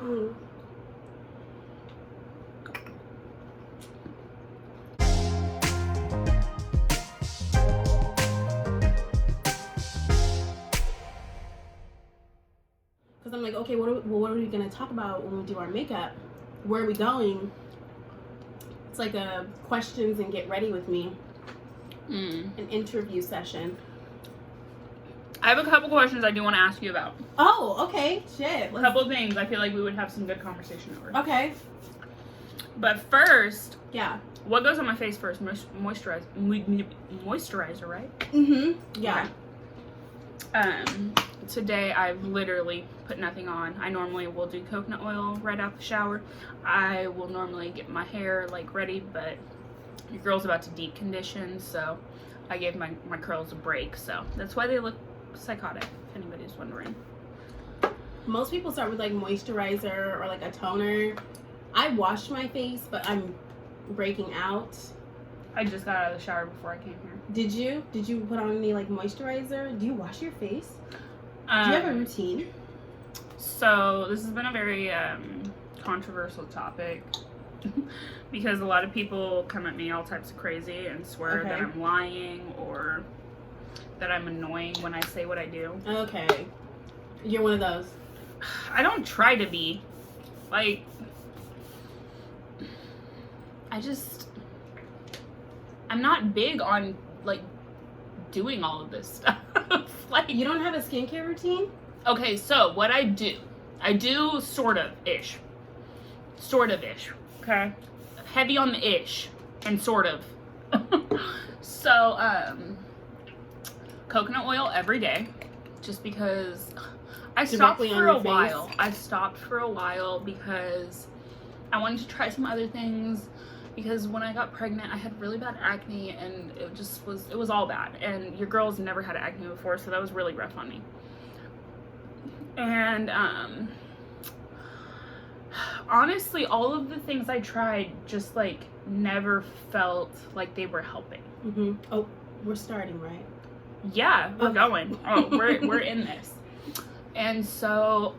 Mm. Because I'm like, okay, what are we going to talk about when we do our makeup? Where are we going? It's like a questions and get ready with me. An interview session. I have a couple questions I do want to ask you about. Oh, okay. Shit. A couple of things I feel like we would have some good conversation over. Okay. But first, yeah. What goes on my face first? Moisturizer, right? Mm-hmm. Yeah. Okay. Today I've literally put nothing on. I normally will do coconut oil right out the shower. I will normally get my hair like ready, but your girl's about to deep condition, so I gave my curls a break. So that's why they look psychotic, if anybody's wondering. Most people start with like moisturizer or like a toner. I washed my face, but I'm breaking out. I just got out of the shower before I came here. Did you? Did you put on any like moisturizer? Do you wash your face? Do you have a routine? So this has been a very controversial topic because a lot of people come at me all types of crazy and swear that I'm lying or that I'm annoying when I say what I do. Okay. You're one of those. I don't try to be. Like, I'm not big on like doing all of this stuff. Like, you don't have a skincare routine? Okay, so what I do sort of ish, okay? Heavy on the ish and sort of. So, coconut oil every day, just because I stopped for a while. I stopped for a while because I wanted to try some other things. Because when I got pregnant, I had really bad acne, and it was all bad. And your girl's never had acne before, so that was really rough on me. And honestly, all of the things I tried just like never felt like they were helping. Mm-hmm. Oh, we're starting, right? Yeah, we're going. Oh, we're in this. And so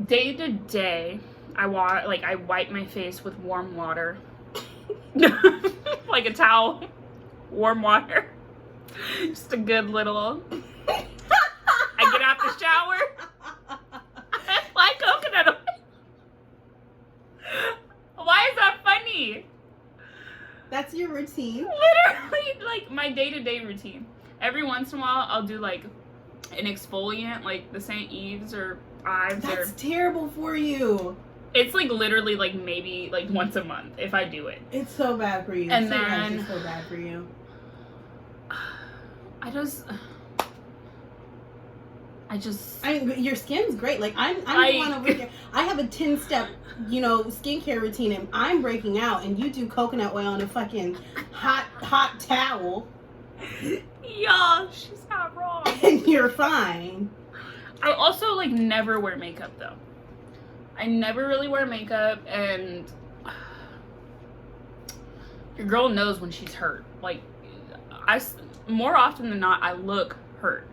day to day, I wipe my face with warm water. Like a towel. Warm water. Just a good little. I get out the shower. I apply coconut oil. Why is that funny? That's your routine? Literally, like my day-to-day routine. Every once in a while, I'll do like an exfoliant, like the St. Ives or Ives. That's terrible for you. It's like literally like maybe like once a month if I do it. It's so bad for you. And then it's so bad for you. I mean, your skin's great. Like I'm the one over here. I have a 10-step, skincare routine, and I'm breaking out, and you do coconut oil on a fucking hot towel. Yeah, she's not wrong. And you're fine. I also like never wear makeup though. I never really wear makeup, and your girl knows when she's hurt. Like, more often than not, I look hurt.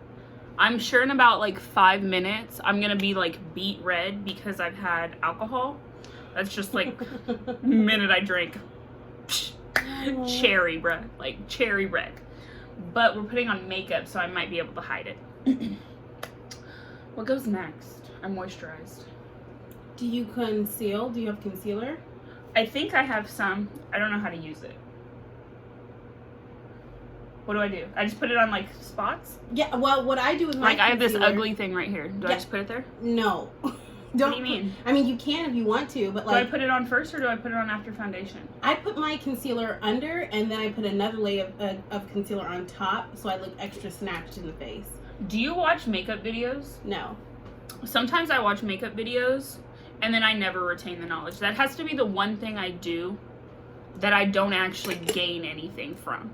I'm sure in about like 5 minutes, I'm gonna be like beet red because I've had alcohol. That's just like the minute I drink. Cherry, bruh. Like cherry red. But we're putting on makeup, so I might be able to hide it. What goes next? I'm moisturized. Do you conceal? Do you have concealer? I think I have some. I don't know how to use it. What do I do? I just put it on like spots? Yeah, well, what I do with my I have this ugly thing right here. Do I just put it there? No. What do you mean? I mean, you can if you want to, but like... Do I put it on first or do I put it on after foundation? I put my concealer under, and then I put another layer of concealer on top, so I look extra snatched in the face. Do you watch makeup videos? No. Sometimes I watch makeup videos, and then I never retain the knowledge. That has to be the one thing I do that I don't actually gain anything from.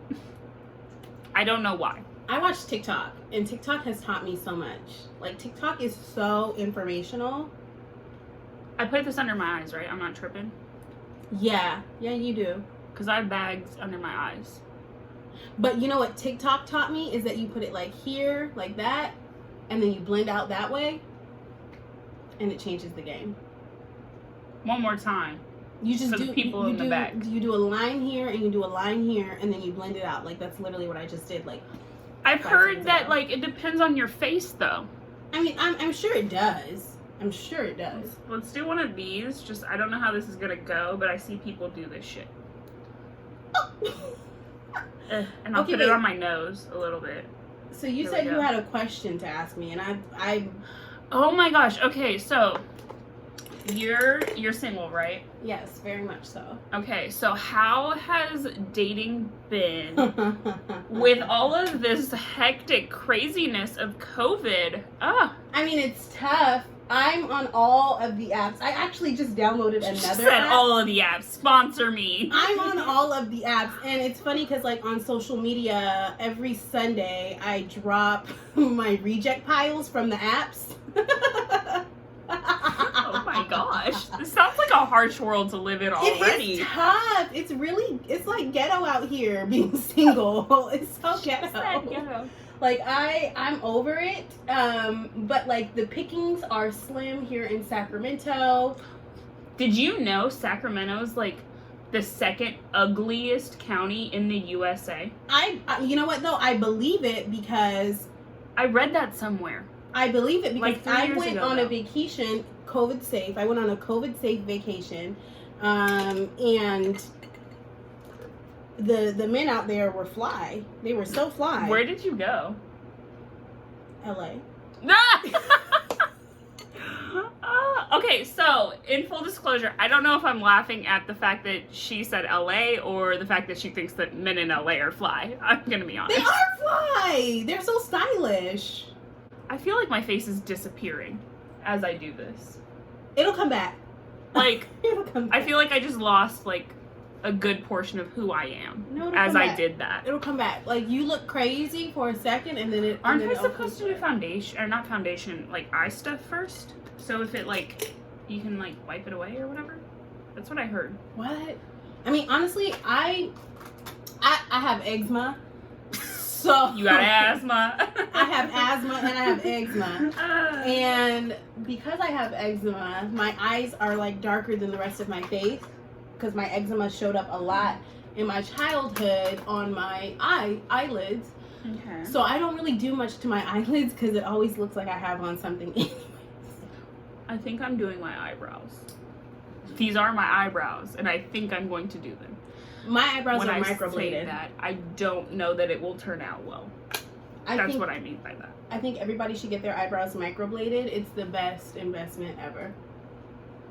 I don't know why. I watch TikTok, and TikTok has taught me so much. Like, TikTok is so informational. I put this under my eyes, right? I'm not tripping? Yeah, you do. Because I have bags under my eyes. But you know what TikTok taught me is that you put it like here, like that, and then you blend out that way. and it changes the game. One more time. You just for do the people in the back. You do a line here and you do a line here and then you blend it out. Like that's literally what I just did. Like I've heard that like it depends on your face though. I mean, I'm sure it does. I'm sure it does. Let's do one of these. Just I don't know how this is gonna go, but I see people do this shit. And I'll put it on my nose a little bit. So you said you had a question to ask me, and I. Oh my gosh. Okay, so you're single, right? Yes, very much so. Okay, so how has dating been with all of this hectic craziness of COVID? I mean, it's tough. I'm on all of the apps. I actually just downloaded another She said app. all of the apps. Sponsor me. I'm on all of the apps. And it's funny because, like, on social media, every Sunday, I drop my reject piles from the apps. Oh my gosh. This sounds like a harsh world to live in already. It's tough. It's like ghetto out here being single. It's so ghetto. Like I'm over it. But like the pickings are slim here in Sacramento. Did you know Sacramento's like the second ugliest county in the USA? You know what though? I believe it because I read that somewhere. I believe it because like 3 I years went ago, on though. a vacation, COVID safe. I went on a COVID safe vacation. And the men out there were fly. They were so fly. Where did you go? LA. Okay, so in full disclosure, I don't know if I'm laughing at the fact that she said LA or the fact that she thinks that men in LA are fly. I'm gonna be honest. They are fly. They're so stylish. I feel like my face is disappearing as I do this. It'll come back. Like, It'll come back. I feel like I just lost like a good portion of who I am as I did that. It'll come back. Like you look crazy for a second, and then it. Aren't I supposed to do foundation or not foundation, like eye stuff first? So if it like, you can like wipe it away or whatever. That's what I heard. What? I mean, honestly, I have eczema. So You got asthma. I have asthma and I have eczema. And because I have eczema, my eyes are like darker than the rest of my face because my eczema showed up a lot in my childhood on my eyelids. Okay. So I don't really do much to my eyelids because it always looks like I have on something anyways. I think I'm doing my eyebrows. These are my eyebrows, and I think I'm going to do them. My eyebrows When are I microbladed. say that, I don't know that it will turn out well. That's what I mean by that. I think everybody should get their eyebrows microbladed. It's the best investment ever.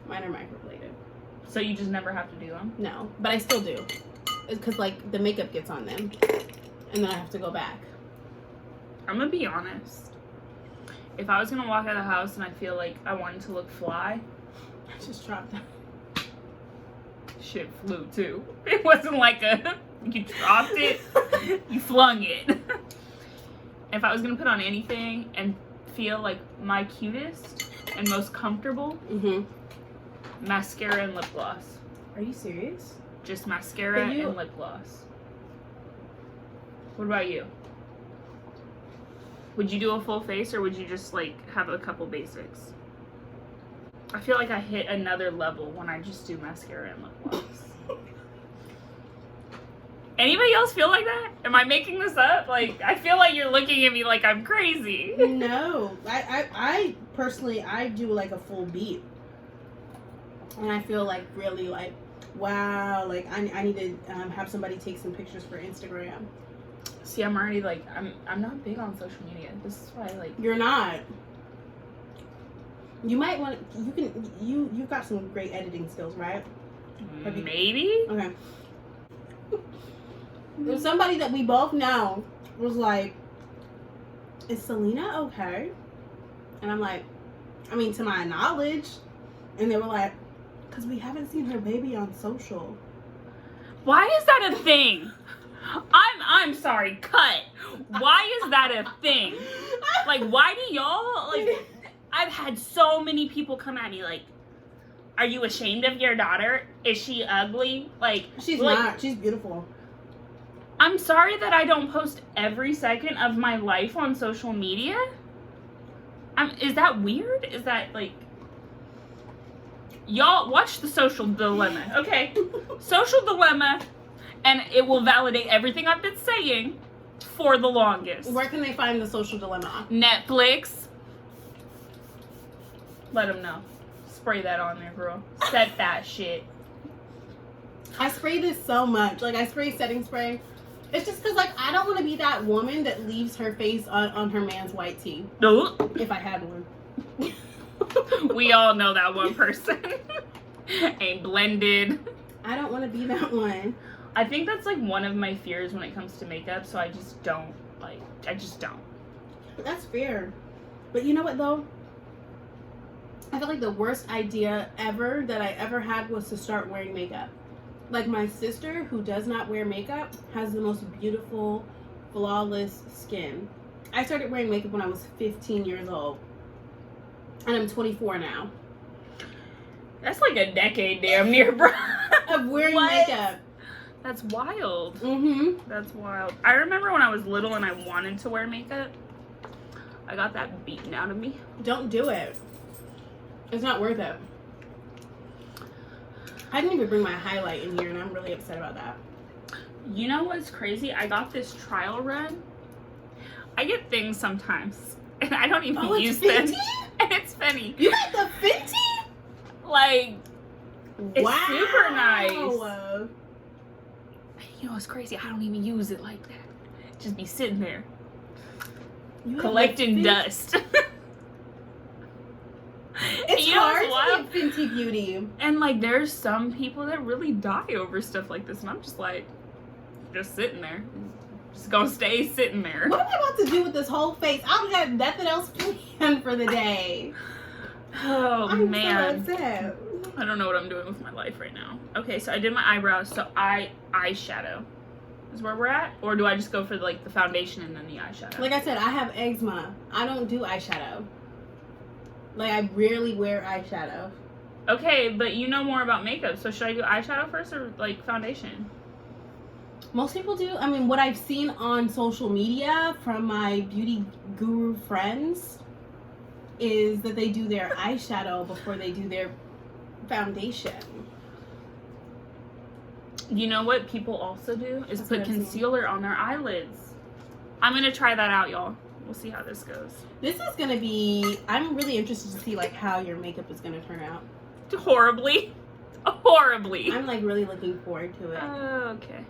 Mine are microbladed. So you just never have to do them? No, but I still do. It's because like the makeup gets on them, and then I have to go back. I'm gonna be honest. If I was gonna walk out of the house and I feel like I wanted to look fly, I just dropped them. shit flew too. It wasn't like you dropped it, you flung it. If I was gonna put on anything and feel like my cutest and most comfortable, mascara and lip gloss. Are you serious? Just mascara and lip gloss. What about you? Would you do a full face or would you just like have a couple basics? I feel like I hit another level when I just do mascara and lip gloss. Anybody else feel like that? Am I making this up? Like, I feel like you're looking at me like I'm crazy. No, I personally, I do like a full beat, and I feel like really like, wow, like I need to have somebody take some pictures for Instagram. See, I'm already like, I'm not big on social media. This is why like You're not. You might want you've got some great editing skills, right? maybe. Okay. There's somebody that we both know was like, is Selena okay? And I'm like, I mean, to my knowledge. And they were like, because we haven't seen her baby on social. Why is that a thing? I'm sorry, cut. Why is that a thing? Like, why do y'all, like, I've had so many people come at me like, are you ashamed of your daughter? Is she ugly? Like, She's not. She's beautiful. I'm sorry that I don't post every second of my life on social media. Is that weird? Is that like... Y'all watch The Social Dilemma, okay? Social Dilemma, and it will validate everything I've been saying for the longest. Where can they find The Social Dilemma? Netflix. Let them know. Spray that on there, girl. Set that shit. I spray this so much. Like, I spray setting spray. It's just because, like, I don't want to be that woman that leaves her face on her man's white tee. No. If I had one. We all know that one person. Ain't blended. I don't want to be that one. I think that's, like, one of my fears when it comes to makeup, so I just don't. But that's fair. But you know what, though? I feel like the worst idea ever that I ever had was to start wearing makeup. Like, my sister, who does not wear makeup, has the most beautiful, flawless skin. I started wearing makeup when I was 15 years old. And I'm 24 now. That's like a decade damn near, bro. Of wearing What? makeup. That's wild. Mm-hmm. That's wild. I remember when I was little and I wanted to wear makeup. I got that beaten out of me. Don't do it. It's not worth it. I didn't even bring my highlight in here, and I'm really upset about that. You know what's crazy? I got this trial run. I get things sometimes, and I don't even use them. And it's funny. You got the Fenty? Like, it's wow. super nice. You know what's crazy? I don't even use it like that. Just be sitting there You collecting dust. It's You know hard what's to get Fenty Beauty. And like, there's some people that really die over stuff like this, and I'm just like, just sitting there, just gonna stay sitting there. What am I about to do with this whole face? I don't got nothing else planned for the day. Oh man, so upset. I don't know what I'm doing with my life right now. Okay, so I did my eyebrows, so eyeshadow is where we're at, or do I just go for like the foundation and then the eyeshadow? Like I said, I have eczema. I don't do eyeshadow. Like, I rarely wear eyeshadow. Okay, but you know more about makeup, so should I do eyeshadow first or like foundation? Most people do. I mean, what I've seen on social media from my beauty guru friends is that they do their eyeshadow before they do their foundation. You know what people also do is That's put what I've seen. concealer on their eyelids. I'm gonna try that out, y'all. We'll see how this goes. This is gonna be, I'm really interested to see like how your makeup is gonna turn out. Horribly. Horribly. I'm like really looking forward to it. Okay.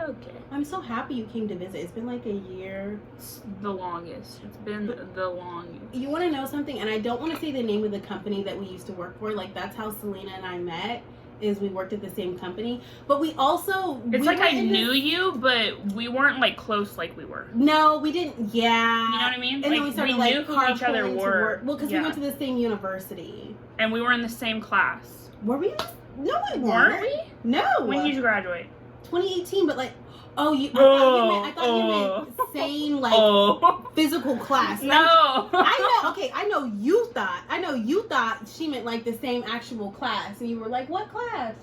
Okay. I'm so happy you came to visit. It's been like a year. It's the longest. It's been the longest. You want to know something? And I don't want to say the name of the company that we used to work for. Like, that's how Selena and I met, is we worked at the same company. But we also... It's like I knew you, but we weren't like close like we were. No, we didn't. Yeah. You know what I mean? And like, then we started knew like who each other carpooling to were. work. Well, because we Yeah. went to the same university. And we were in the same class. Were we? No, we Weren't we? No. When did you graduate? 2018, but like... Oh, I thought you meant same like physical class. No. I know. Okay, I know you thought she meant like the same actual class, and you were like, "What class?"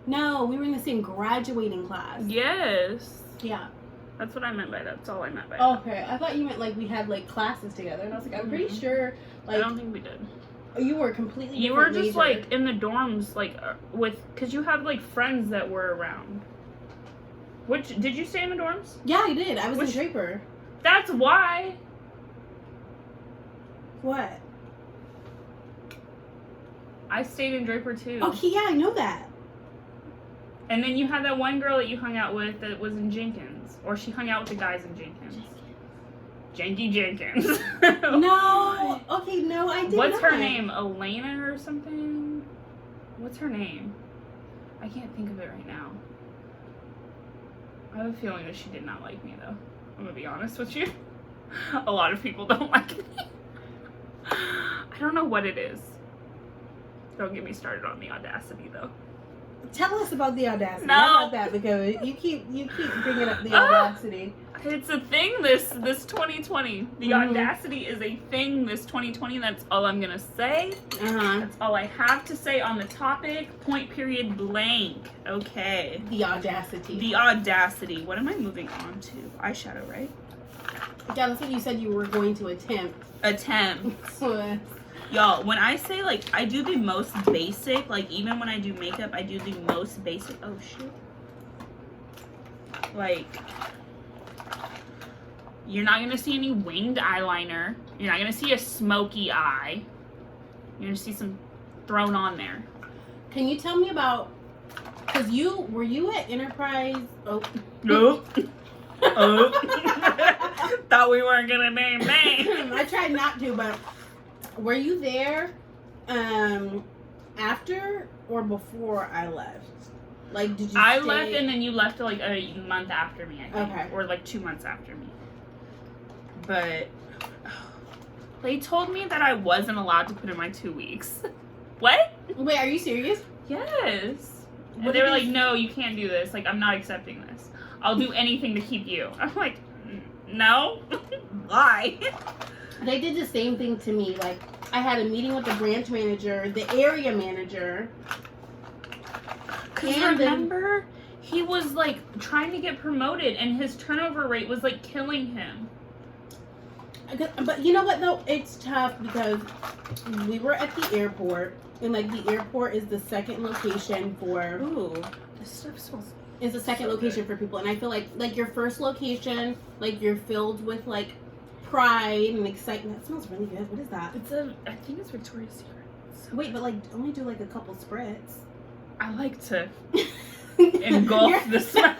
No, we were in the same graduating class. Yes. Yeah. That's what I meant by that. That's all I meant by that. Okay, I thought you meant like we had like classes together, and I was like, I'm pretty sure. Like, I don't think we did. You were completely. You were different just major. like in the dorms, like because you have like friends that were around. Which did you stay in the dorms? Yeah, I did. I was in Draper. That's why. What? I stayed in Draper too. Okay, yeah, I know that. And then you had that one girl that you hung out with that was in Jenkins, or she hung out with the guys in Jenkins. Janky Jenkins. No. Okay, no, I didn't. What's her name? Elena or something? What's her name? I can't think of it right now. I have a feeling that she did not like me, though. I'm gonna be honest with you. A lot of people don't like me. I don't know what it is. Don't get me started on the audacity, though. Tell us about the audacity. No. How about that? Because you keep bringing up the audacity. It's a thing this 2020. The audacity is a thing this 2020. That's all I'm gonna say. That's all I have to say on the topic. Point period blank. Okay. The audacity. The audacity. What am I moving on to? Eyeshadow, right? Yeah, that's what you said you were going to attempt. Attempt. Y'all, when I say, like, I do the most basic, like, even when I do makeup, I do the most basic. Oh, shit. Like, you're not going to see any winged eyeliner. You're not going to see a smoky eye. You're going to see some thrown on there. Can you tell me about, because were you at Enterprise? Oh. Nope. Oh. Thought we weren't going to name names. I tried not to, but were you there after or before I left? Like, did you I stay? left and then you left like a month after me, I think. Okay. Or like 2 months after me. But they told me that I wasn't allowed to put in my 2 weeks. What? Wait, are you serious? Yes. What And they were did like, they- no, you can't do this. Like, I'm not accepting this. I'll do anything to keep you. I'm like, no. Why? They did the same thing to me. Like, I had a meeting with the branch manager, the area manager. Because And then- remember, he was like trying to get promoted and his turnover rate was like killing him. But you know what though? It's tough because we were at the airport, and like the airport is the second location for. Ooh, this stuff smells. Is the second So location for people, and I feel like your first location, like you're filled with like pride and excitement. That smells really good. What is that? I think it's Victoria's Secret. Wait, but like only do like a couple spritz. I like to engulf the smell.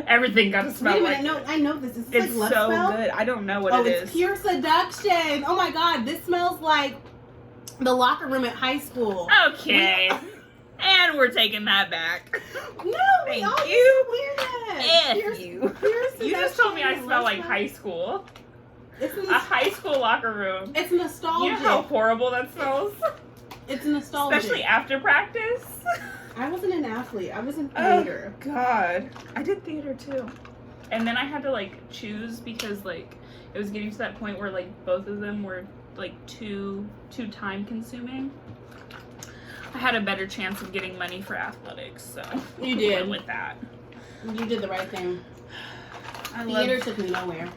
Everything got to smell Wait a like minute, no, I know this. Is this it's like so Lux Spell? good. I don't know what Oh, it is. it's pure seduction. Oh my god, this smells like the locker room at high school. Okay. And we're taking that back. No, we Thank all you. used to wear that. F Pure- you. pure You just told me I seduction, smell Lux like Spell. high school. It's, A high school locker room. it's You nostalgic. know how horrible that smells? It's nostalgic. Especially after practice. I wasn't an athlete. I was in Oh, theater. God. I did theater too. And then I had to like choose because like it was getting to that point where like both of them were like too time consuming. I had a better chance of getting money for athletics, so You did. went with that. You did the right thing. I Theater loved, took me nowhere.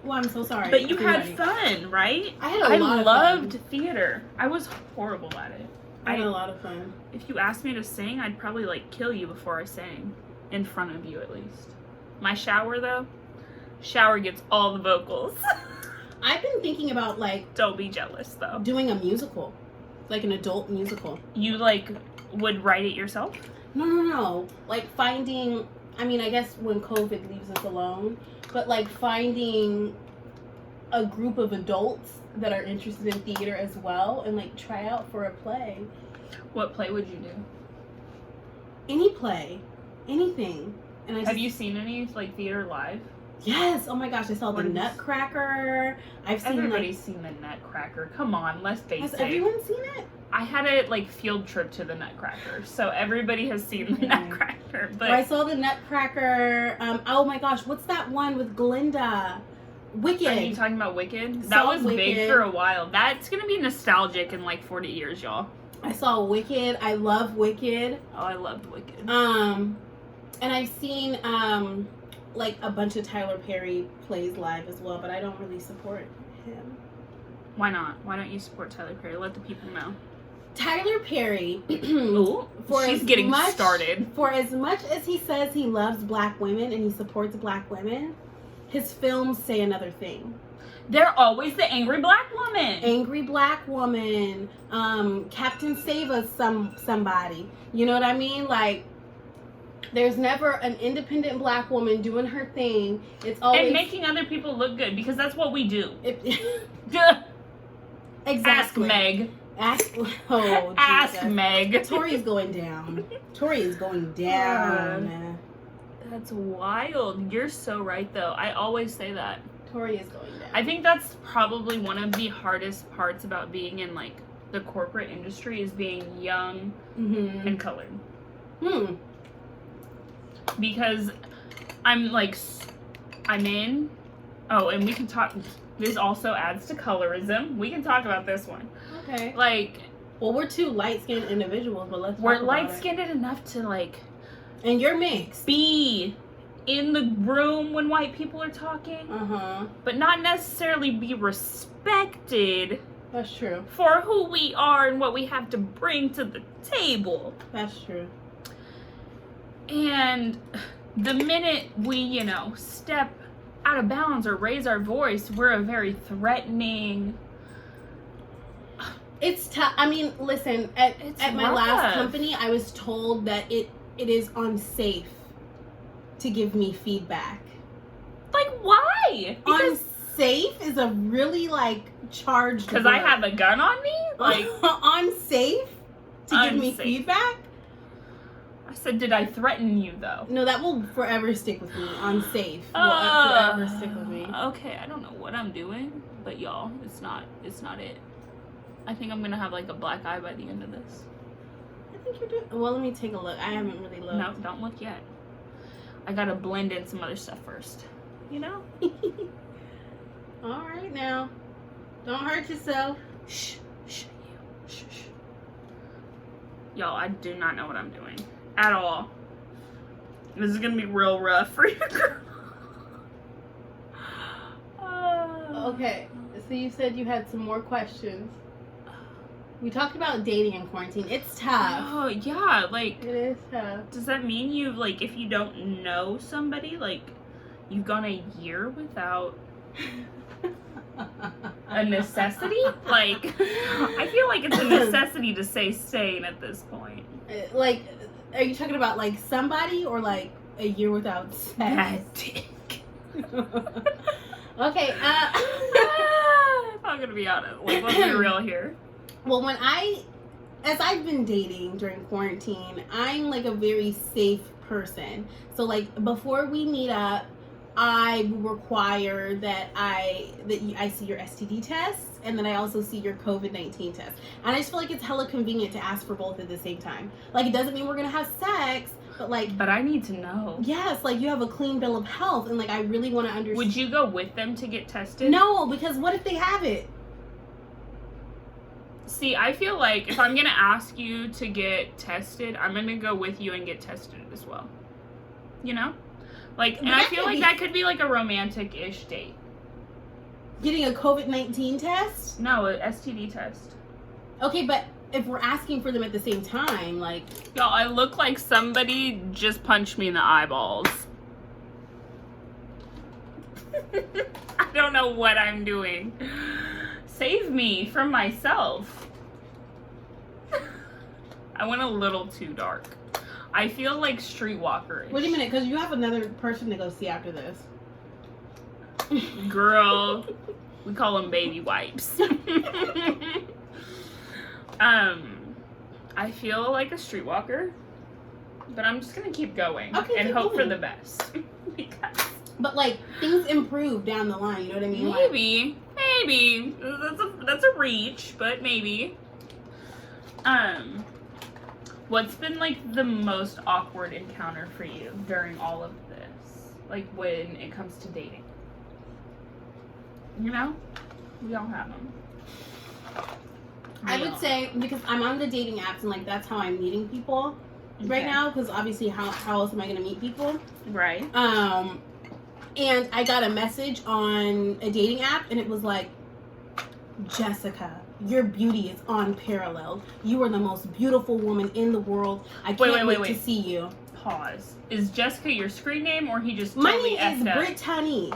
Well, I'm so sorry. but you had everybody. fun, right? I had a lot of loved fun. theater. I was horrible at it. I had a lot of fun. If you asked me to sing, I'd probably like kill you before I sang. In front of you at least. My shower though, shower gets all the vocals. I've been thinking about like Don't be jealous though. doing a musical, like an adult musical. You like would write it yourself? No. Like finding. I mean, I guess when COVID leaves us alone, but like finding a group of adults that are interested in theater as well, and like try out for a play. What play would you do? Any play, anything. And I just, Have you seen any like theater live? Yes. Oh my gosh, I saw What the is- Nutcracker. I've seen Everybody's seen the Nutcracker. Come on, let's like. face Has it. everyone seen it? I had a like field trip to the Nutcracker, so everybody has seen the Okay. Nutcracker. But I saw the Nutcracker. Oh my gosh, what's that one with Glinda? Wicked. are you talking about Wicked? Saw That was big Wicked. for a while. That's gonna be nostalgic in like 40 years, y'all. I saw Wicked. I love Wicked. Oh, I loved Wicked. And I've seen like a bunch of Tyler Perry plays live as well, but I don't really support him. Why not? Why don't you support Tyler Perry? Let the people know. Tyler Perry. Ooh, she's as getting much- started. For as much as he says he loves black women and he supports black women, his films say another thing. They're always the angry black woman. Angry black woman, Captain Save Us somebody. You know what I mean? Like, there's never an independent black woman doing her thing. It's always And making other people look good because that's what we do. Ask Ask Meg. Ask. Oh, Ask Jesus. Meg. Tori's going down. Tori is going down. That's wild. You're so right, though. I always say that. Tori is going down. I think that's probably one of the hardest parts about being in, like, the corporate industry is being young Mm-hmm. and colored. Hmm. Because I'm, like, I'm in... Oh, and we can talk... This also adds to colorism. We can talk about this one. Okay. Like, Well, we're two light-skinned individuals, but let's we're talk about it. light-skinned enough to, like, And you're mixed. be in the room when white people are talking, but not necessarily be respected. That's true. For who we are and what we have to bring to the table. That's true. And the minute we, step out of bounds or raise our voice, we're a very threatening. It's tough. I mean, listen, at my last company, I was told that it is unsafe to give me feedback. Like, why? Unsafe is a really, charged because I have a gun on me? Unsafe to give me feedback? I said, did I threaten you, though? No, that will forever stick with me. Unsafe will forever stick with me. Okay, I don't know what I'm doing, but y'all, it's not it. I think I'm gonna have, a black eye by the end of this. I think you're doing... Well, let me take a look. I haven't really looked. No, don't look yet. I gotta blend in some other stuff first. All right, now. Don't hurt yourself. Shh. Shh. Y'all, I do not know what I'm doing. At all. This is gonna be real rough for you, girl. Okay, so you said you had some more questions. We talked about dating in quarantine. It's tough. Oh, yeah, It is tough. Does that mean if you don't know somebody, you've gone a year without a necessity? I feel like it's a necessity to stay sane at this point. Are you talking about, somebody or, a year without sex? That dick. Okay, if I'm gonna be honest, let's be real here. Well, as I've been dating during quarantine, I'm a very safe person. So before we meet up, I require that I see your STD test and then I also see your COVID-19 test. And I just feel like it's hella convenient to ask for both at the same time. It doesn't mean we're gonna have sex, but But I need to know. Yes, you have a clean bill of health, and I really want to understand. Would you go with them to get tested? No, because what if they have it? See, I feel like if I'm gonna ask you to get tested, I'm gonna go with you and get tested as well. And I feel like that could be a romantic-ish date. Getting a COVID-19 test? No, a STD test. Okay, but if we're asking for them at the same time, Y'all, I look like somebody just punched me in the eyeballs. I don't know what I'm doing. Save me from myself. I went a little too dark. I feel like streetwalker-ish. Wait a minute, because you have another person to go see after this. Girl, we call them baby wipes. I feel like a streetwalker, but I'm just gonna keep going and hope for the best. But things improve down the line, you know what I mean? Maybe that's a reach, but maybe. What's been the most awkward encounter for you during all of this? When it comes to dating? We all have them. I would say, because I'm on the dating apps and that's how I'm meeting people right now, because obviously how else am I going to meet people? Right. And I got a message on a dating app and it was Jessica, your beauty is unparalleled. You are the most beautiful woman in the world. I can't wait to see you. Pause. Is Jessica your screen name or he just My totally name is effed up? Brittany.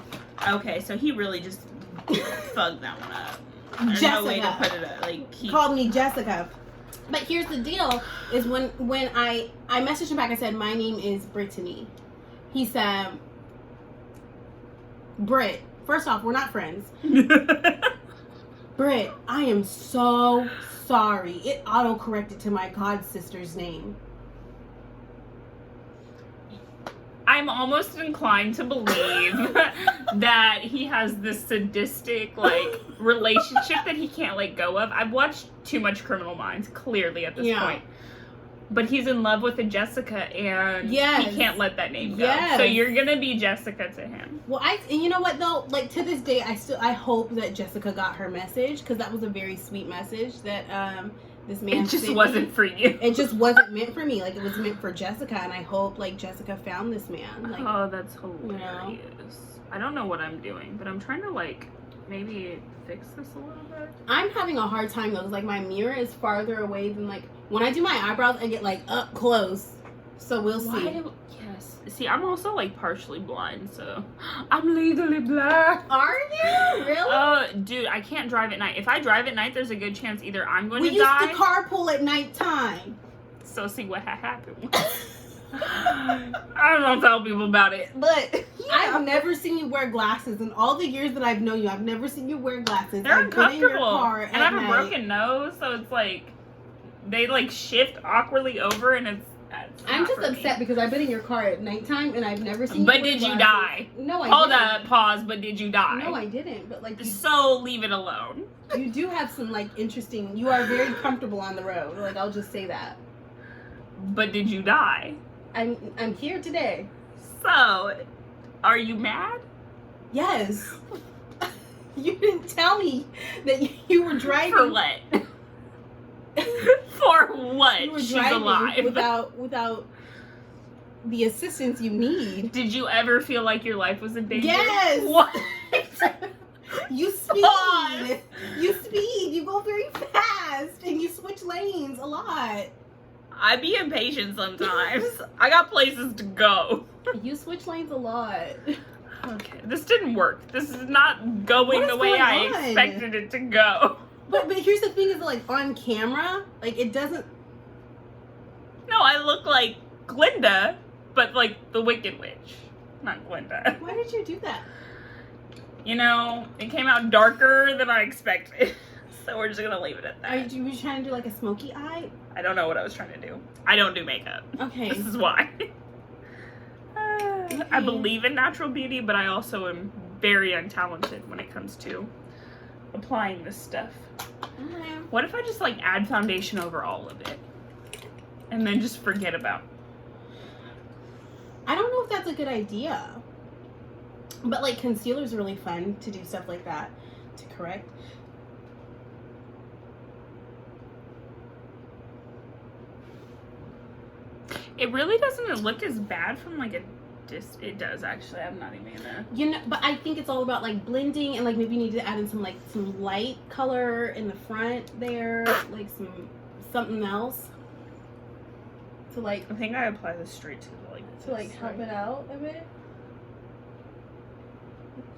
Okay, so he really just fucked that one up. There's Jessica. no way to put it up. He called me Jessica. But here's the deal, is when I messaged him back, I said, my name is Brittany. He said, Britt, first off, we're not friends. Britt, I am so sorry. It auto-corrected to my god sister's name. I'm almost inclined to believe that he has this sadistic, relationship that he can't let go of. I've watched too much Criminal Minds, clearly, at this point. But he's in love with a Jessica, and he can't let that name go. Yes. So you're gonna be Jessica to him. Well, and you know what, though? To this day, I hope that Jessica got her message, because that was a very sweet message that This man it just wasn't for you. It just wasn't meant for me. Like, it was meant for Jessica, and I hope, like, Jessica found this man. Like, oh, that's hilarious. You know? I don't know what I'm doing, but I'm trying to, like, maybe fix this a little bit. I'm having a hard time, though, because, like, my mirror is farther away than, like, when I do my eyebrows, I get, like, up close. So we'll see. Yes. See, I'm also, like, partially blind, so I'm legally blind. Are you? Really? Oh, dude, I can't drive at night. If I drive at night, there's a good chance either I'm going to die. We used to carpool at nighttime. So see what happened. I don't tell people about it. But I've never seen you wear glasses. In all the years that I've known you, I've never seen you wear glasses. They're I've been in your uncomfortable. car And at I have night. a broken nose, so it's like, they, like, shift awkwardly over, and it's I'm just upset because I've been in your car at nighttime and I've never seen you But wear did you glasses. die? No, I Hold didn't. up, pause, but did you die? No, I didn't. But, like, So leave it alone. you do have some, like, interesting... You are very comfortable on the road. Like, I'll just say that. But did you die? I'm here today. So, are you mad? Yes. You didn't tell me that you were driving. For what? For what? You were She's driving alive. without the assistance you need. Did you ever feel like your life was in danger? Yes. What? You speed. Pause. You speed. You go very fast, and you switch lanes a lot. I be impatient sometimes. I got places to go. You switch lanes a lot. Okay, this didn't work. This is not going the way going I on? expected it to go. But here's the thing: is like on camera, like it doesn't. No, I look like Glinda, but like the Wicked Witch, not Glinda. Why did you do that? You know, it came out darker than I expected. So we're just gonna leave it at that. Are you trying to do like a smoky eye? I don't know what I was trying to do. I don't do makeup. Okay. This is why. I believe in natural beauty, but I also am very untalented when it comes to applying this stuff. Okay. What if I just like add foundation over all of it? And then just forget about it? I don't know if that's a good idea. But like concealer's really fun to do stuff like that to correct. It really doesn't look as bad from like a it does actually. I'm not even gonna. You know, but I think it's all about like blending and like maybe you need to add in some light color in the front there, like something else to like. I think I apply this straight to like help it out a bit.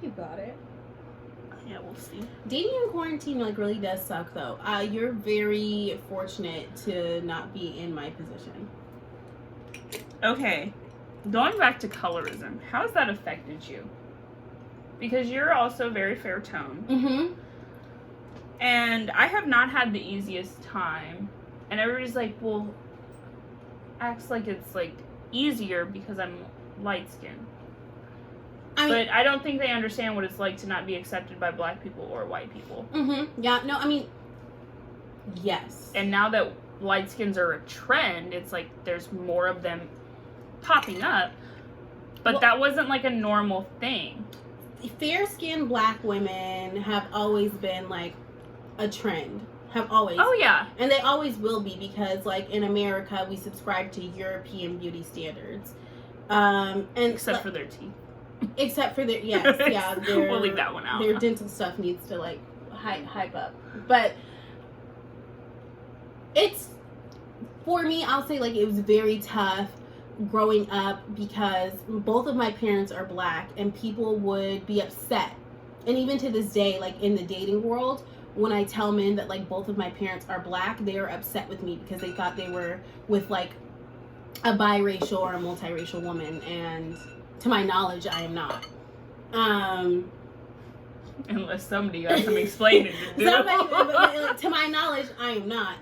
You got it. Yeah, we'll see. Dating in quarantine like really does suck though. You're very fortunate to not be in my position. Okay, going back to colorism, how has that affected you? Because you're also very fair toned. Mm-hmm. And I have not had the easiest time. And everybody's like, well, acts like it's like easier because I'm light skinned. But I don't think they understand what it's like to not be accepted by black people or white people. Mm-hmm. Yeah, no, I mean, yes. And now that light skins are a trend, it's like there's more of them popping up. But well, that wasn't like a normal thing. Fair-skinned black women have always been like a trend. Have always. Oh, yeah. And they always will be because like in America, we subscribe to European beauty standards. And Except for their teeth. Except for their, yes, yeah. We'll leave that one out. Their dental stuff needs to like hype up. But it's, for me, I'll say like it was very tough growing up because both of my parents are black and people would be upset. And even to this day, like in the dating world, when I tell men that like both of my parents are black, they are upset with me because they thought they were with like a biracial or a multiracial woman, and to my knowledge, I am not. Unless somebody got some explaining to do. To my knowledge, I am not.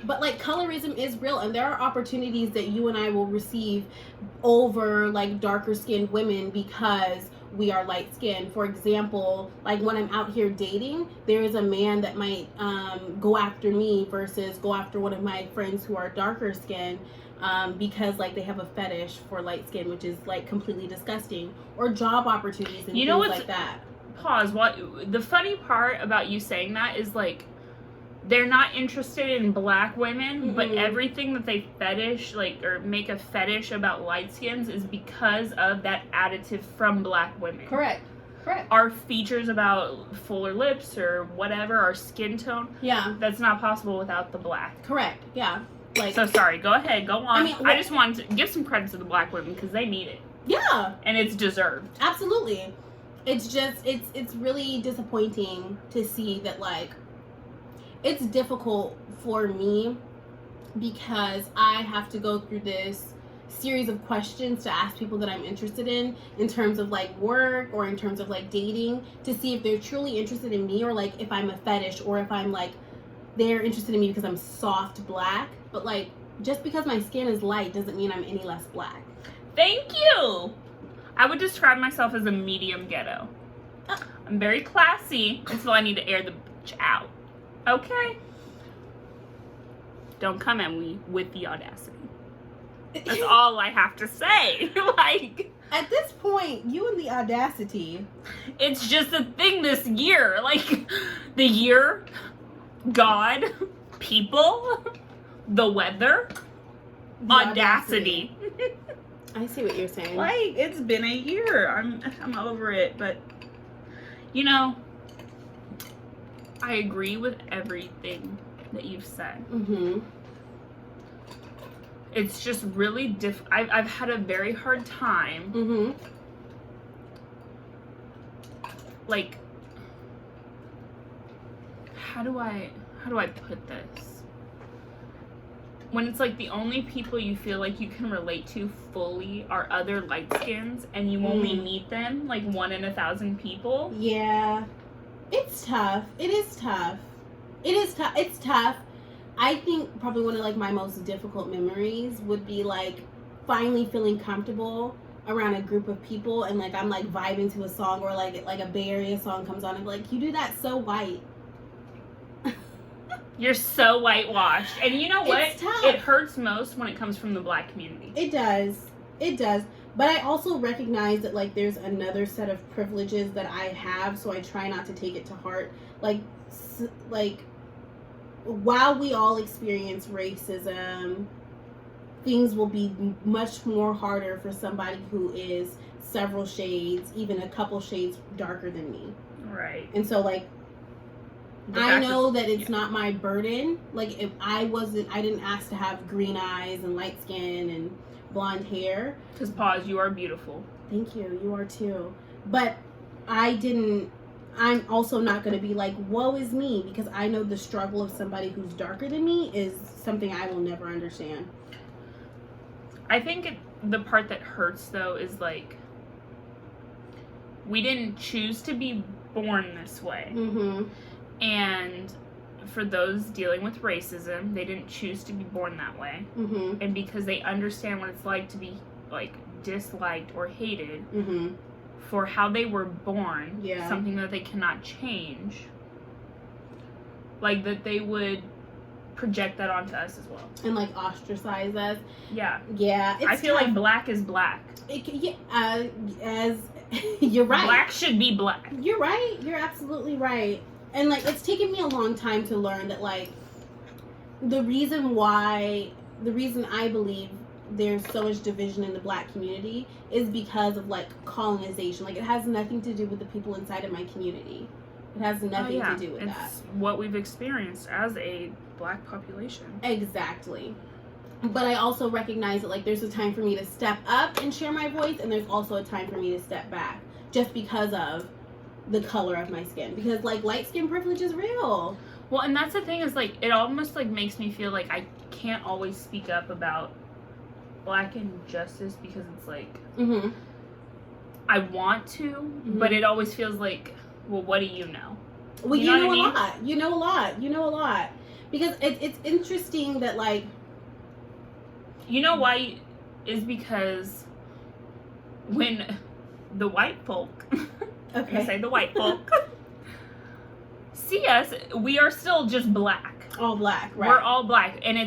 But like colorism is real, and there are opportunities that you and I will receive over like darker skinned women because we are light skinned. For example, like when I'm out here dating, there is a man that might go after me versus go after one of my friends who are darker skinned. Because like they have a fetish for light skin, which is like completely disgusting, or job opportunities and things like that. Pause. What the funny part about you saying that is like they're not interested in black women, but Mm-mm. everything that they fetish, like, or make a fetish about light skins is because of that additive from black women. Correct. Our features about fuller lips or whatever, our skin tone, Yeah. that's not possible without the black. Correct. Yeah. Like. So sorry, go ahead, go on. I mean, I just wanted to give some credit to the black women because they need it. Yeah. And it's deserved. Absolutely. It's just, it's really disappointing to see that, like, it's difficult for me because I have to go through this series of questions to ask people that I'm interested in terms of, like, work or in terms of, like, dating, to see if they're truly interested in me, or, like, if I'm a fetish, or if I'm, like, they're interested in me because I'm soft black. But, like, just because my skin is light doesn't mean I'm any less black. Thank you! I would describe myself as a medium ghetto. I'm very classy until I need to air the bitch out. Okay? Don't come at me with the audacity. That's all I have to say. Like, at this point, you and the audacity. It's just a thing this year. Like, the year, God, people, the weather, The audacity. I see what you're saying. Like, it's been a year. I'm over it, but you know, I agree with everything that you've said. Mm-hmm. It's just really I've had a very hard time. Mm-hmm. Like, how do I put this? When it's like the only people you feel like you can relate to fully are other light skins, and you only meet them like 1 in 1,000 people. Yeah. It's tough. It is tough. It's tough. I think probably one of, like, my most difficult memories would be, like, finally feeling comfortable around a group of people, and, like, I'm, like, vibing to a song, or like a Bay Area song comes on, and like, you do that so white. You're so whitewashed. And you know what? It's tough. It hurts most when it comes from the black community. It does. It does. But I also recognize that, like, there's another set of privileges that I have, so I try not to take it to heart. Like, while we all experience racism, things will be much more harder for somebody who is several shades, even a couple shades darker than me. Right. And so, like, I know that it's not my burden. Like, if I didn't ask to have green eyes and light skin and blonde hair. Because, pause, you are beautiful. Thank you. You are too. But I'm also not going to be like, woe is me, because I know the struggle of somebody who's darker than me is something I will never understand. I think the part that hurts, though, is, like, we didn't choose to be born this way. Mm-hmm. And for those dealing with racism, they didn't choose to be born that way. Mm-hmm. And because they understand what it's like to be, like, disliked or hated Mm-hmm. for how they were born, Yeah. something that they cannot change, like, that they would project that onto us as well. And, like, ostracize us. Yeah. Yeah. I feel like black is black. As you're right. Black should be black. You're right. You're absolutely right. And, like, it's taken me a long time to learn that, like, the reason I believe there's so much division in the black community is because of, like, colonization. Like, it has nothing to do with the people inside of my community. It has nothing to do with that. It's what we've experienced as a black population. Exactly. But I also recognize that, like, there's a time for me to step up and share my voice, and there's also a time for me to step back, just because of the color of my skin. Because, like, light skin privilege is real. Well, and that's the thing, is, like, it almost, like, makes me feel like I can't always speak up about black injustice, because it's like, Mm-hmm. I want to, but it always feels like, well, what do you know? Well, You know what I mean? a lot. You know a lot. You know a lot. Because it's interesting that, like... You know why? Is because when the white folk, I'm gonna say the white folk, see us, we are still just black. All black, right? We're all black, and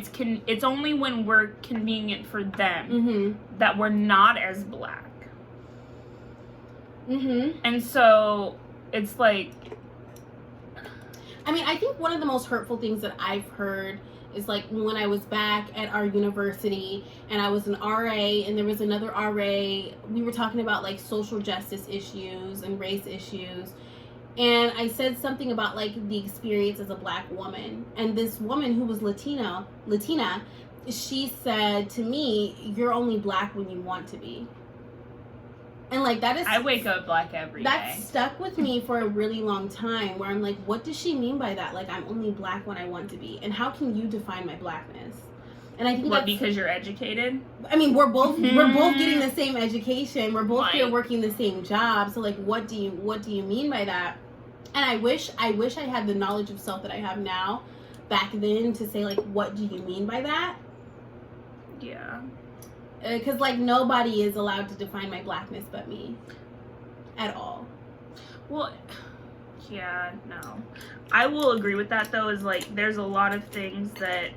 it's only when we're convenient for them Mm-hmm. that we're not as black. Mm-hmm. And so it's like, I mean, I think one of the most hurtful things that I've heard is like when I was back at our university and I was an RA and there was another RA, we were talking about like social justice issues and race issues. And I said something about like the experience as a black woman. And this woman who was Latina, she said to me, "You're only black when you want to be." And like that is, I wake up black every that day. stuck with me for a really long time, where I'm like, what does she mean by that? Like, I'm only black when I want to be, and how can you define my blackness? And I think what, that's because you're educated. I mean, we're both getting the same education. We're both here Like- working the same job. So like, what do you mean by that? And I wish I had the knowledge of self that I have now, back then, to say like, what do you mean by that? Yeah. Because like nobody is allowed to define my blackness but me, at all. Well, yeah, no. I will agree with that though. Is like there's a lot of things that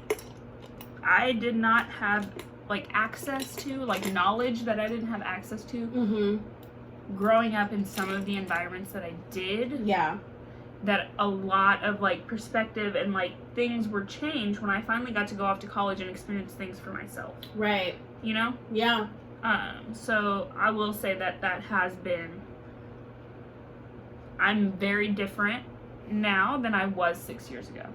I did not have like access to, like knowledge that I didn't have access to. Mm-hmm. Growing up in some of the environments that I did. Yeah. That a lot of like perspective and like things were changed when I finally got to go off to college and experience things for myself. Right. You know? Yeah. So I will say that has been, I'm very different now than I was 6 years ago.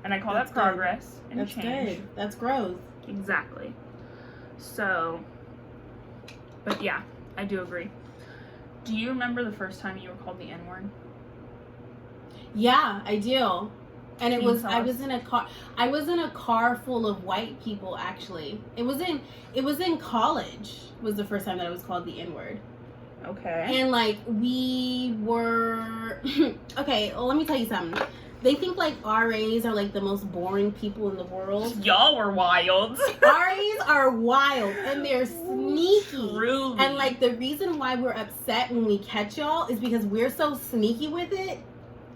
And I call That's that progress and That's change. good. That's growth. Exactly. So, but yeah, I do agree. Do you remember the first time you were called the N-word? Yeah, I do. And it Can you was tell I us? was in a car. I was in a car full of white people. Actually, it was in college. Was the first time that I was called the N-word. Okay. And like we were okay. Well, let me tell you something. They think like RAs are like the most boring people in the world. Y'all were wild. RAs are wild and they're sneaky. Truly. And like the reason why we're upset when we catch y'all is because we're so sneaky with it.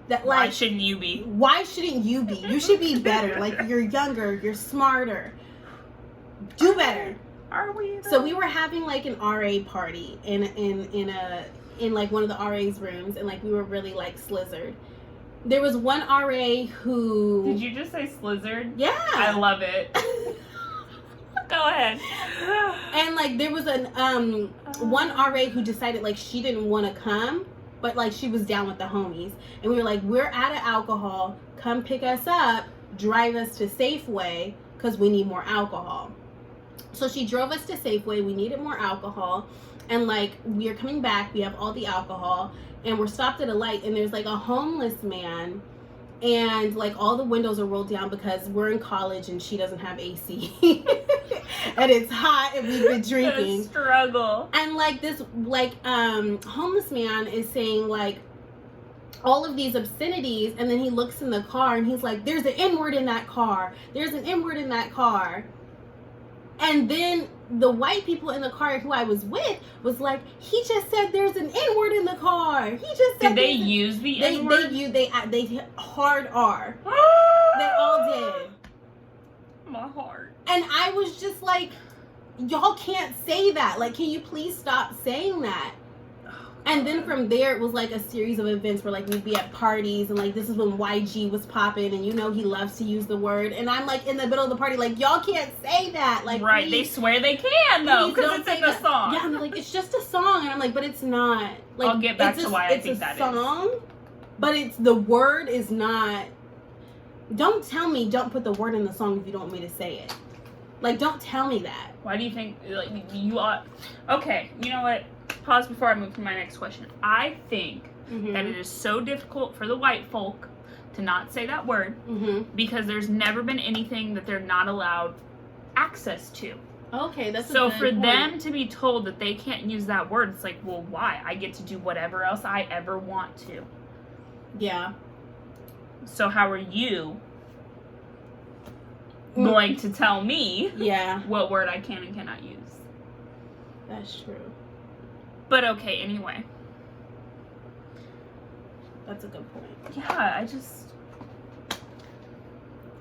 That like, why shouldn't you be? Why shouldn't you be? You should be better. Like you're younger, you're smarter. Do better. Are we? Though? So we were having like an RA party in like one of the RA's rooms, and like we were really like slizzard. There was one RA who Did you just say slizzard? Yeah. I love it. Go ahead. And like there was an one RA who decided like she didn't want to come, but like she was down with the homies, and we were like, we're out of alcohol, come pick us up, drive us to Safeway because we need more alcohol. So she drove us to Safeway. We needed more alcohol, and like we are coming back, we have all the alcohol, and we're stopped at a light, and there's like a homeless man, and like all the windows are rolled down because we're in college and she doesn't have AC. And it's hot and we've been drinking. The struggle. And like this homeless man is saying like all of these obscenities, and then he looks in the car and he's like, there's an N-word in that car. There's an N-word in that car. And then the white people in the car who I was with was like, he just said there's an N-word in the car. He just said. Did they use the N-word? They hard R. They all did. My heart. And I was just like, y'all can't say that. Like, can you please stop saying that? And then from there, it was like a series of events where like we'd be at parties, and like this is when YG was popping, and you know he loves to use the word, and I'm like in the middle of the party like, y'all can't say that. Like, right, please, they swear they can though, please because don't it's say in the that. song. Yeah, I'm like, it's just a song, and I'm like, but it's not. Like, I'll get back it's to why I it's think a that is. song, but it's the word is not. Don't tell me don't put the word in the song if you don't want me to say it. Like, don't tell me that. Why do you think like you ought? Okay, you know what? Pause before I move to my next question. I think that it is so difficult for the white folk to not say that word because there's never been anything that they're not allowed access to. Okay, that's so a good for point. them to be told that they can't use that word, it's like, well, why? I get to do whatever else I ever want to. Yeah. So how are you going to tell me what word I can and cannot use? That's true. But okay, anyway. That's a good point. Yeah,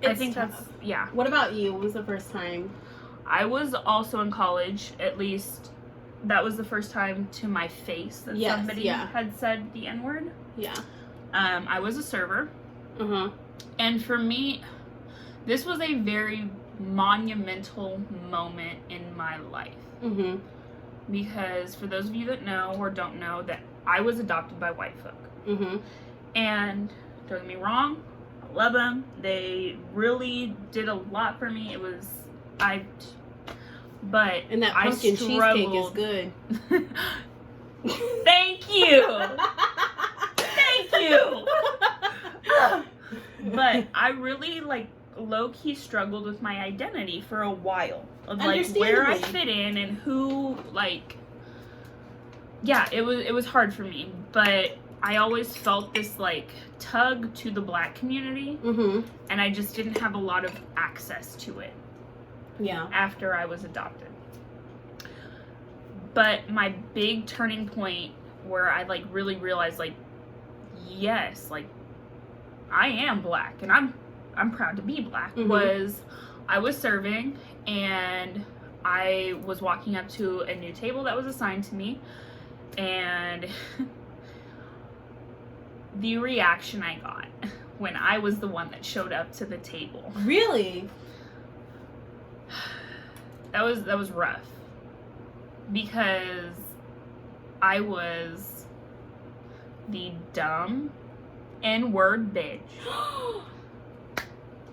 I think tough. that's, yeah. What about you? What was the first time? I was also in college, at least that was the first time to my face that somebody had said the N-word. Yeah. I was a server. And for me, this was a very monumental moment in my life. Because for those of you that know or don't know, that I was adopted by white folk. And don't get me wrong, I love them. They really did a lot for me. But and that pumpkin cheesecake is good. Thank you. Thank you. But I really low-key struggled with my identity for a while of where I fit in and who it was hard for me, but I always felt this tug to the Black community, and I just didn't have a lot of access to it after I was adopted. But my big turning point where I really realized yes, I am Black and I'm proud to be Black was I was serving and I was walking up to a new table that was assigned to me, and the reaction I got when I was the one that showed up to the table. Really? That was rough. Because I was the dumb N-word bitch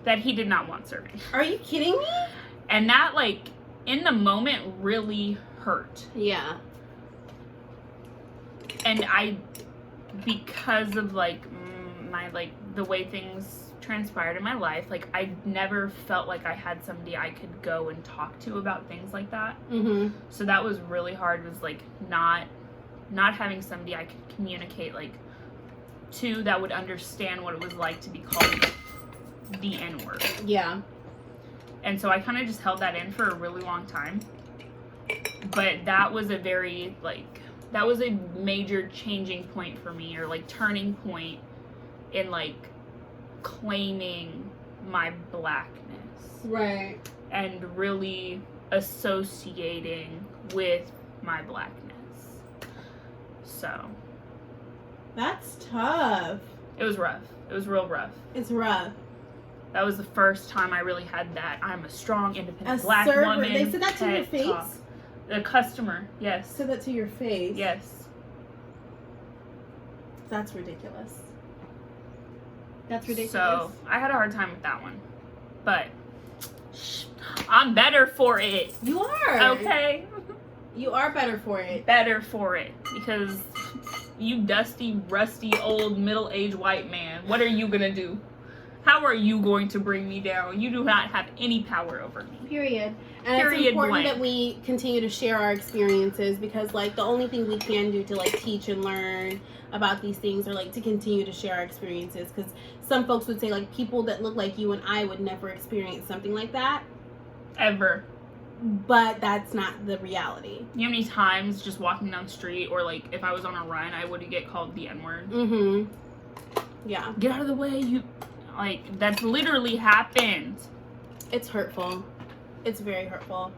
that he did not want serving. Are you kidding me? And that, in the moment, really hurt. Yeah. And because of, my, the way things transpired in my life, I never felt like I had somebody I could go and talk to about things like that. So that was really hard, was not having somebody I could communicate to that would understand what it was like to be called the N-word. Yeah. And so I kind of just held that in for a really long time. But that was a very that was a major changing point for me, or turning point in claiming my Blackness. Right. And really associating with my Blackness. So. That's tough. It was rough. It was real rough. It's rough. That was the first time I really had that I'm a strong, independent Black server. woman. They said that to your face? Talk. The customer, yes. Said that to your face? Yes. That's ridiculous. That's ridiculous. So, I had a hard time with that one. But, I'm better for it. You are. Okay? You are better for it. Better for it. Because you dusty, rusty, old, middle-aged white man, what are you gonna do? How are you going to bring me down? You do not have any power over me. Period. And it's important that we continue to share our experiences, because the only thing we can do to teach and learn about these things are to continue to share our experiences, because some folks would say people that look like you and I would never experience something like that. Ever. But that's not the reality. You know how many times just walking down the street, or if I was on a run, I would get called the N-word? Yeah. Get out of the way, you... that's literally happened. It's hurtful. It's very hurtful.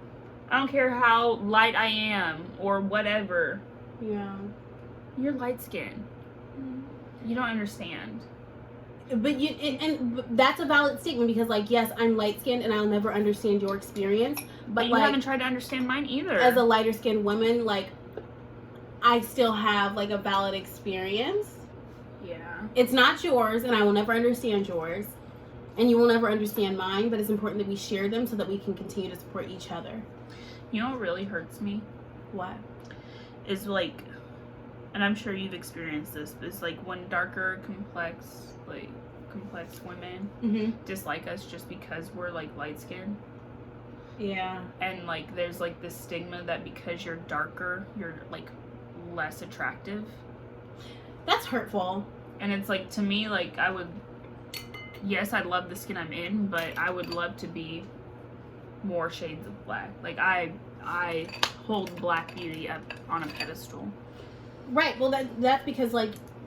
I don't care how light I am or whatever. Yeah. You're light skinned. You don't understand. But and that's a valid statement, because yes, I'm light skinned and I'll never understand your experience. But you haven't tried to understand mine either. As a lighter skinned woman, I still have a valid experience. Yeah. It's not yours, and I will never understand yours, and you will never understand mine, but it's important that we share them so that we can continue to support each other. You know what really hurts me? What? Is and I'm sure you've experienced this, but it's when darker, complex women dislike us just because we're light skinned. Yeah. And there's this stigma that because you're darker, you're less attractive. That's hurtful. And it's to me, I would, yes, I love the skin I'm in, but I would love to be more shades of Black. I hold Black beauty up on a pedestal. Right. Well, that's because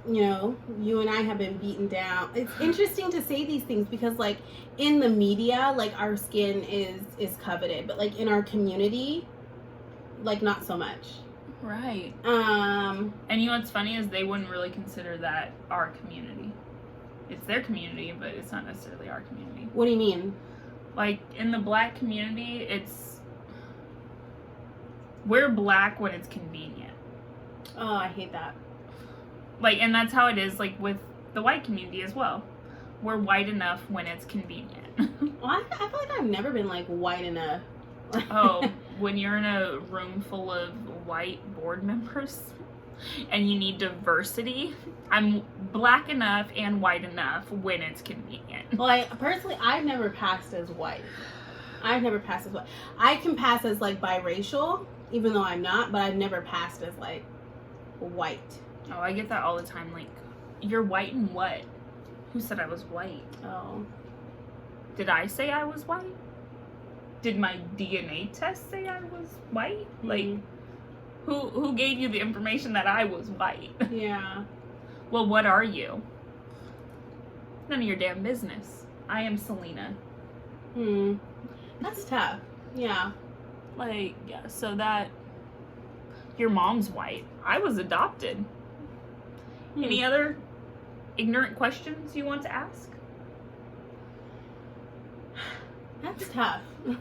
you and I have been beaten down. It's interesting to say these things, because in the media, our skin is coveted, but in our community, not so much. Right. And you know what's funny is they wouldn't really consider that our community. It's their community, but it's not necessarily our community. What do you mean? Like, in the black community, we're black when it's convenient. Oh, I hate that. Like, and that's how it is, like, with the white community as well. We're white enough when it's convenient. Well, I feel like I've never been, like, white enough. Oh, when you're in a room full of white board members and you need diversity, I'm black enough and white enough when it's convenient. Well, personally, I've never passed as white. I can pass as, like, biracial, even though I'm not, but I've never passed as, like, white. Oh, I get that all the time. Like, you're white in what? Who said I was white? Oh. Did I say I was white? Did my DNA test say I was white? Mm-hmm. Like, who gave you the information that I was white? Yeah. Well, what are you? None of your damn business. I am Selena. That's tough. Yeah. Like, yeah, so that... Your mom's white. I was adopted. Any other ignorant questions you want to ask? That's tough. So,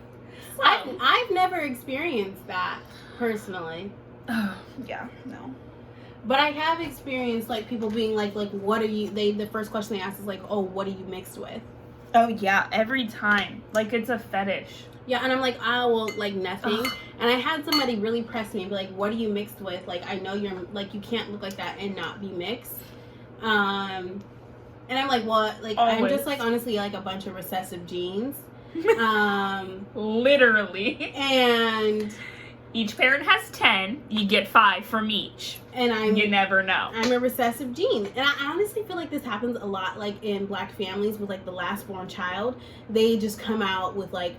I've never experienced that personally. Yeah, no. But I have experienced, like, people being like, what are you, the first question they ask is like, oh, what are you mixed with? Oh, yeah, every time. Like, it's a fetish. Yeah, and I'm like, oh, well, like, nothing. And I had somebody really press me and be like, what are you mixed with? Like, I know you're, like, you can't look like that and not be mixed. And I'm like, well, like, I'm just, like, honestly, like, a bunch of recessive genes. Literally. And each parent has 10. You get 5 from each. And you never know. I'm a recessive gene. And I honestly feel like this happens a lot, like, in black families with, like, the last born child. They just come out with, like,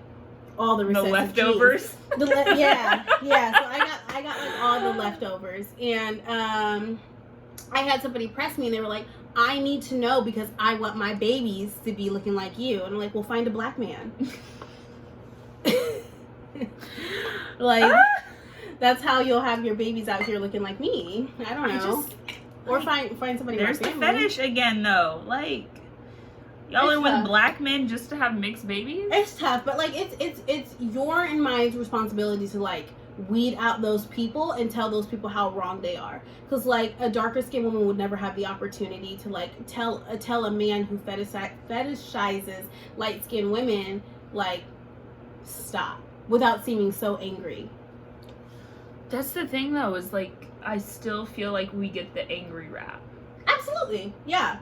all the recessive leftovers. Genes. Yeah. So I got like all the leftovers. And I had somebody press me and they were like, I need to know because I want my babies to be looking like you. And I'm like, well, find a black man. Like, that's how you'll have your babies out here looking like me. I don't know. Or find somebody. There's the fetish again, though. Like, y'all are with black men just to have mixed babies? It's tough, but, like, it's your and my responsibility to, like, weed out those people and tell those people how wrong they are. Because, like, a darker skinned woman would never have the opportunity to, like, tell a man who fetishizes light skinned women, like, stop, without seeming so angry. That's the thing, though, is, like, I still feel like we get the angry rap. Absolutely, yeah.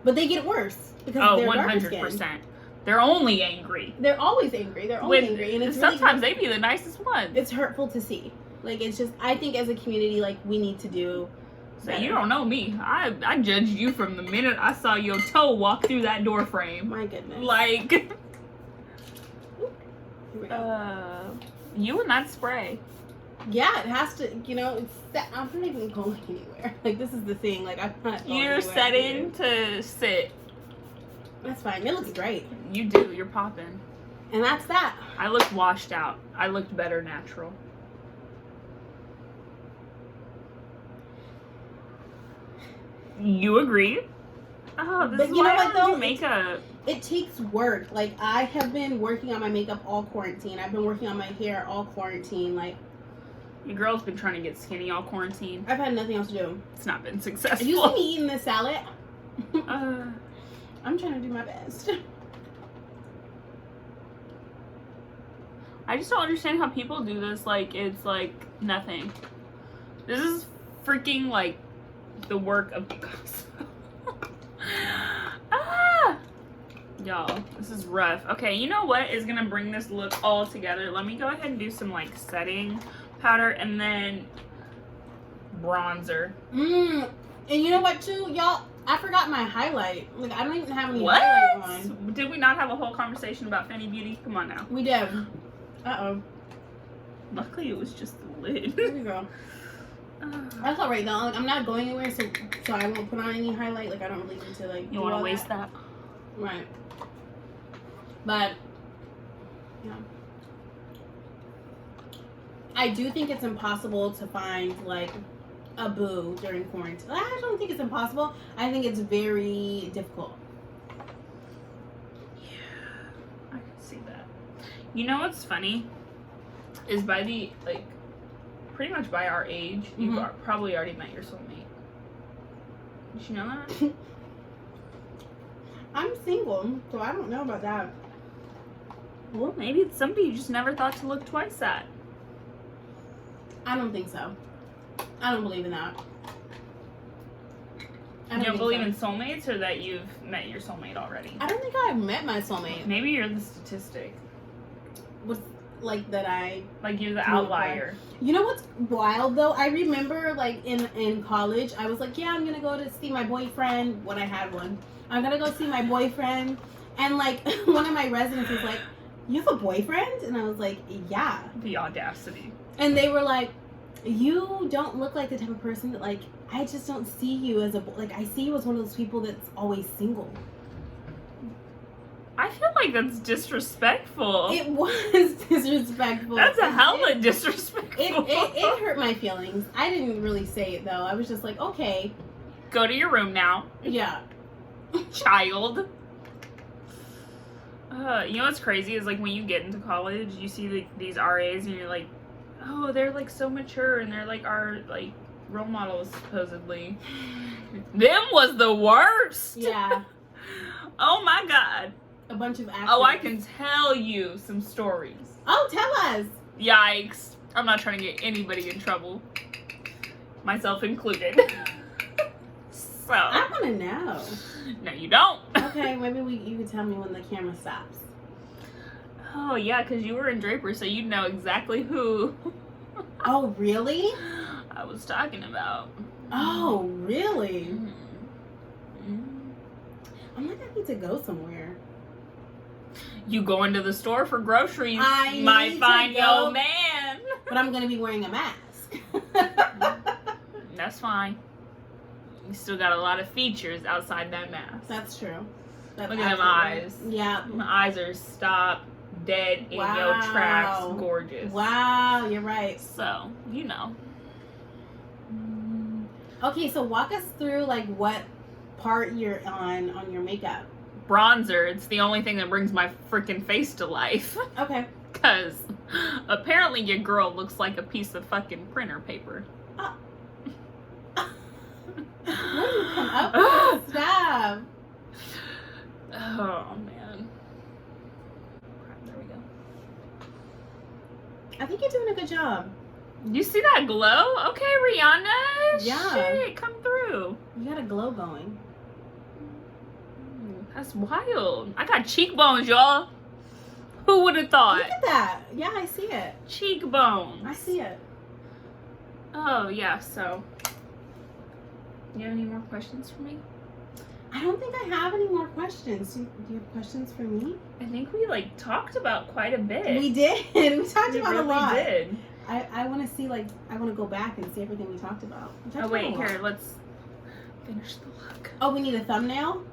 But they get it worse because they're 100%. They're only angry. They're always angry. They're always angry, and it's sometimes really, they be the nicest ones. It's hurtful to see. Like, it's just, I think as a community, like, we need to do. So you don't know me. I judged you from the minute I saw your toe walk through that door frame. My goodness. Like, you and that spray. Yeah, it has to, you know, I'm not even going anywhere. Like, this is the thing. Like, I'm not going You're anywhere. setting to sit. That's fine. It looks great. You do. You're popping. And that's that. I looked washed out. I looked better natural. You agree? Oh, this is why I don't do makeup. It takes work. Like, I have been working on my makeup all quarantine. I've been working on my hair all quarantine. Like, your girl's been trying to get skinny all quarantine. I've had nothing else to do. It's not been successful. You see me eating this salad? I'm trying to do my best. I just don't understand how people do this. Like, it's like nothing. This is freaking like the work of Picasso. Y'all, this is rough. Okay, you know what is gonna bring this look all together? Let me go ahead and do some like setting powder and then bronzer. And you know what too, y'all? I forgot my highlight. Like, I don't even have any highlight on. Did we not have a whole conversation about Fenty Beauty? Come on now. We did. Uh-oh. Luckily, it was just the lid. There you go. That's alright though. Like, I'm not going anywhere, so I won't put on any highlight. Like, I don't really need to, like, you want to waste that? Right. But, yeah. I do think it's impossible to find, like, a boo during quarantine. I don't think it's impossible. I think it's very difficult. You know what's funny? Is by the, like, pretty much by our age, you've probably already met your soulmate. Did you know that? I'm single, so I don't know about that. Well, maybe it's somebody you just never thought to look twice at. I don't think so. I don't believe in that. You don't believe in soulmates, or that you've met your soulmate already? I don't think I've met my soulmate. Maybe you're the statistic. What's like that I... Like you're the outlier. You know what's wild, though? I remember, like, in college, I was like, yeah, I'm going to go to see my boyfriend when I had one. I'm going to go see my boyfriend. And, like, one of my residents was like, you have a boyfriend? And I was like, yeah. The audacity. And they were like, you don't look like the type of person that, like, I just don't see you as a, like, I see you as one of those people that's always single. I feel like that's disrespectful. It was disrespectful. That's a hella disrespectful. It hurt my feelings. I didn't really say it, though. I was just like, okay. Go to your room now. Yeah. Child. You know what's crazy is, like, when you get into college, you see these RAs and you're like, oh, they're, like, so mature and they're, like, our, like, role models, supposedly. Them was the worst. Yeah. Oh, my God. A bunch of actors. Oh, I can tell you some stories. Oh, tell us. Yikes. I'm not trying to get anybody in trouble. Myself included. So. I want to know. No, you don't. Okay, maybe you could tell me when the camera stops. Oh, yeah, because you were in Draper, so you'd know exactly who. Oh, really? I was talking about. Oh, really? Mm-hmm. I'm like, I need to go somewhere. You go into the store for groceries, I my need fine to go, young man. But I'm going to be wearing a mask. That's fine. You still got a lot of features outside that mask. That's true. That's Look at them eyes. Yeah. My eyes are stopped, dead in your tracks, gorgeous. Wow, you're right. So, you know. Okay, so walk us through, like, what part you're on your makeup. Bronzer. It's the only thing that brings my freaking face to life. Okay. Because apparently your girl looks like a piece of fucking printer paper. What do you come up with? Stop. Oh, man. There we go. I think you're doing a good job. You see that glow? Okay, Rihanna. Yeah. Shit, come through. You got a glow going. That's wild. I got cheekbones, y'all. Who would have thought? Look at that. Yeah, I see it. Cheekbones. I see it. Oh, yeah, so. You have any more questions for me? I don't think I have any more questions. Do you have questions for me? I think we, like, talked about quite a bit. We did. We talked about really a lot. Did. I want to see, like, I want to go back and see everything we talked about. Oh, wait, here, let's finish the look. Oh, we need a thumbnail?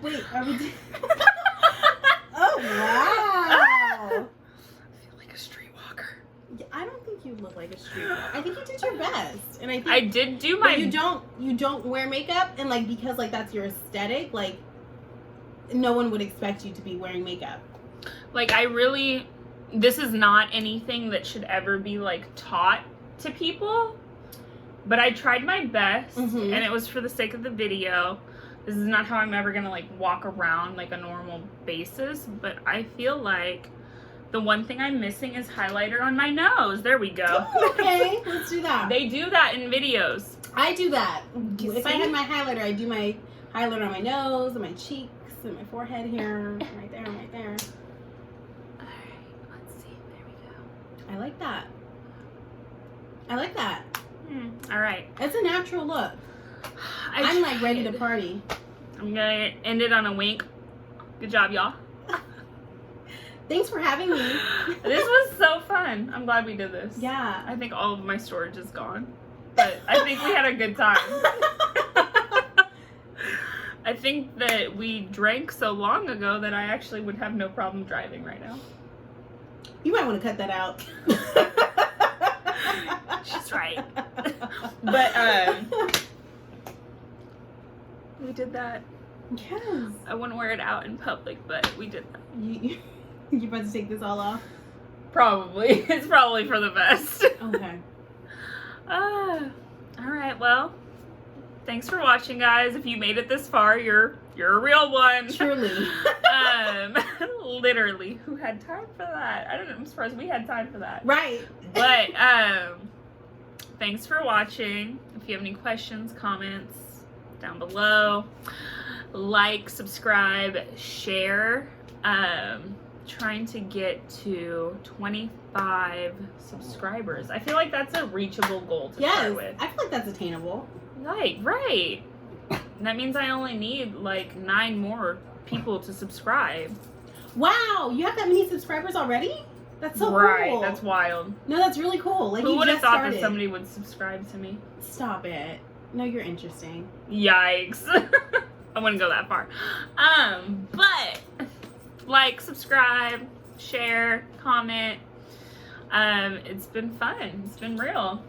Wait, are we... Oh, wow. I feel like a streetwalker. I don't think you look like a streetwalker. I think you did your best. And I think... I did do my... But you don't wear makeup, and, like, because, like, that's your aesthetic, like, no one would expect you to be wearing makeup. Like, I really... This is not anything that should ever be, like, taught to people. But I tried my best, and it was for the sake of the video. This is not how I'm ever going to, like, walk around, like, a normal basis. But I feel like the one thing I'm missing is highlighter on my nose. There we go. Oh, okay, let's do that. They do that in videos. I do that. You If see? I had my highlighter, I do my highlighter on my nose, and my cheeks, and my forehead here. Right there, right there. Alright, let's see. There we go. I like that. I like that. Alright. It's a natural look. I'm like ready to party. I'm gonna end it on a wink. Good job, y'all. Thanks for having me. This was so fun. I'm glad we did this. Yeah. I think all of my storage is gone. But I think we had a good time. I think that we drank so long ago that I actually would have no problem driving right now. You might want to cut that out. She's right. But we did that. Yes. I wouldn't wear it out in public, but we did that. You about to take this all off? Probably. It's probably for the best. Okay. All right. Well, thanks for watching, guys. If you made it this far, you're a real one. Truly. Literally, who had time for that? I don't know. I'm surprised we had time for that. Right. But thanks for watching. If you have any questions, comments, down below. Like, subscribe, share. Trying to get to 25 subscribers. I feel like that's a reachable goal to start with. I feel like that's attainable. Like, right. And that means I only need like 9 more people to subscribe. Wow, you have that many subscribers already? That's so right, cool. that's wild. No, that's really cool. Like, who you would have just thought started. that somebody would subscribe to me? Stop it. No, you're interesting. Yikes. I wouldn't go that far. But like, subscribe, share, comment. It's been fun. It's been real.